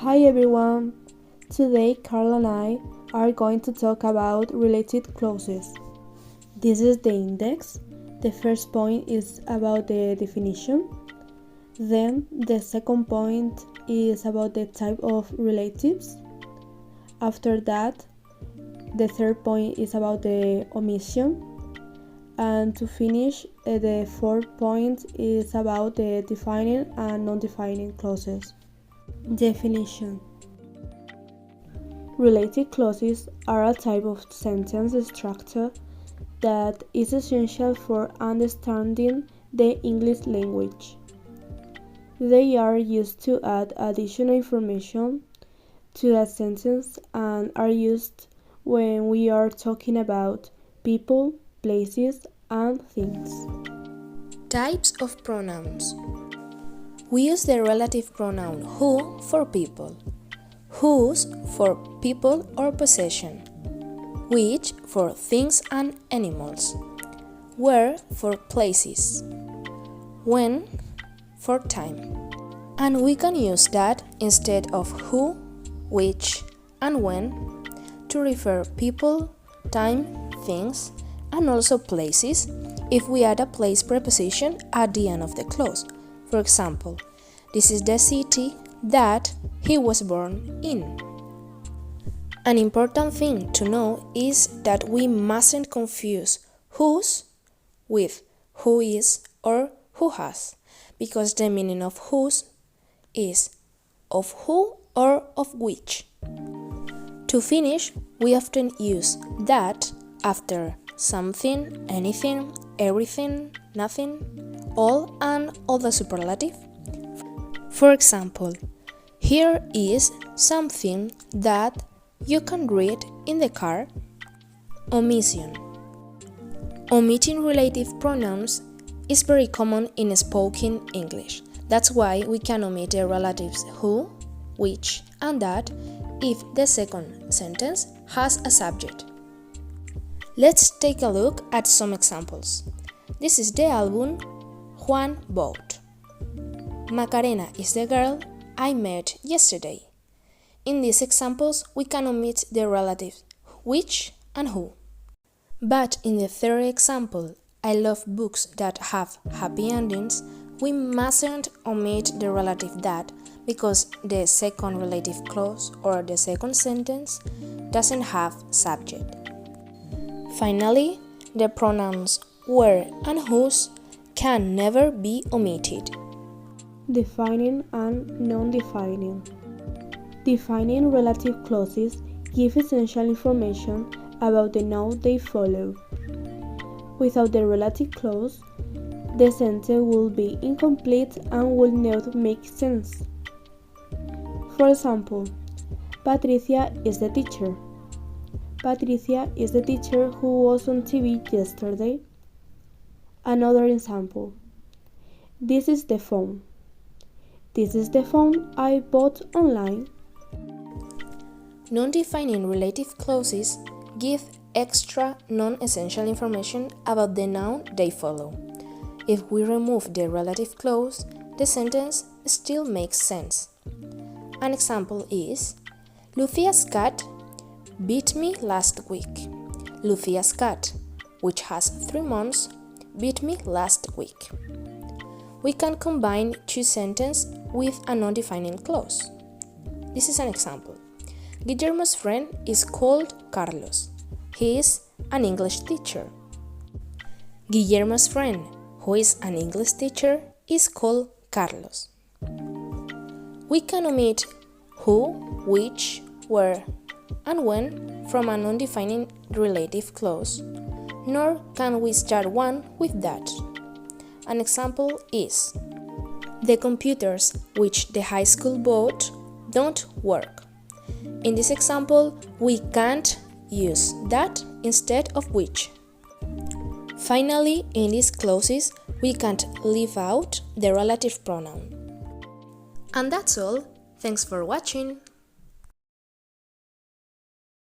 Hi everyone! Today Carl and I are going to talk about related clauses. This is the index. The first point is about the definition. Then the second point is about the type of relatives. After that, the third point is about the omission. And to finish, the fourth point is about the defining and non-defining clauses. Definition. Related clauses are a type of sentence structure that is essential for understanding the English language. They are used to add additional information to a sentence and are used when we are talking about people, places, and things. Types of pronouns. We use the relative pronoun who for people, whose for people or possession, which for things and animals, where for places, when for time. And we can use that instead of who, which, and when to refer people, time, things, and also places if we add a place preposition at the end of the clause. For example, this is the city that he was born in. An important thing to know is that we mustn't confuse whose with who is or who has, because the meaning of whose is of who or of which. To finish, we often use that after something, anything, everything, nothing, all, and all the superlative. For example, here is something that you can read in the car. Omission. Omitting relative pronouns is very common in spoken English. That's why we can omit the relatives who, which, and that if the second sentence has a subject. Let's take a look at some examples. This is the album Juan bought. Macarena is the girl I met yesterday. In these examples, we can omit the relatives which and who. But in the third example, I love books that have happy endings, we mustn't omit the relative that because the second relative clause or the second sentence doesn't have subject. Finally, the pronouns where and whose can never be omitted. Defining and non-defining. Defining relative clauses give essential information about the noun they follow. Without the relative clause, the sentence will be incomplete and will not make sense. For example, Patricia is the teacher. Patricia is the teacher who was on TV yesterday. Another example. This is the phone. This is the phone I bought online. Non-defining relative clauses give extra non-essential information about the noun they follow. If we remove the relative clause, the sentence still makes sense. An example is, Lucia's cat beat me last week. Lucia's cat, which has 3 months, beat me last week. We can combine two sentences with a non-defining clause. This is an example. Guillermo's friend is called Carlos. He is an English teacher. Guillermo's friend, who is an English teacher, is called Carlos. We can omit who, which, where, and when from a non-defining relative clause, nor can we start one with that. An example is, the computers which the high school bought don't work. In this example, we can't use that instead of which. Finally, in these clauses, we can't leave out the relative pronoun. And that's all. Thanks for watching.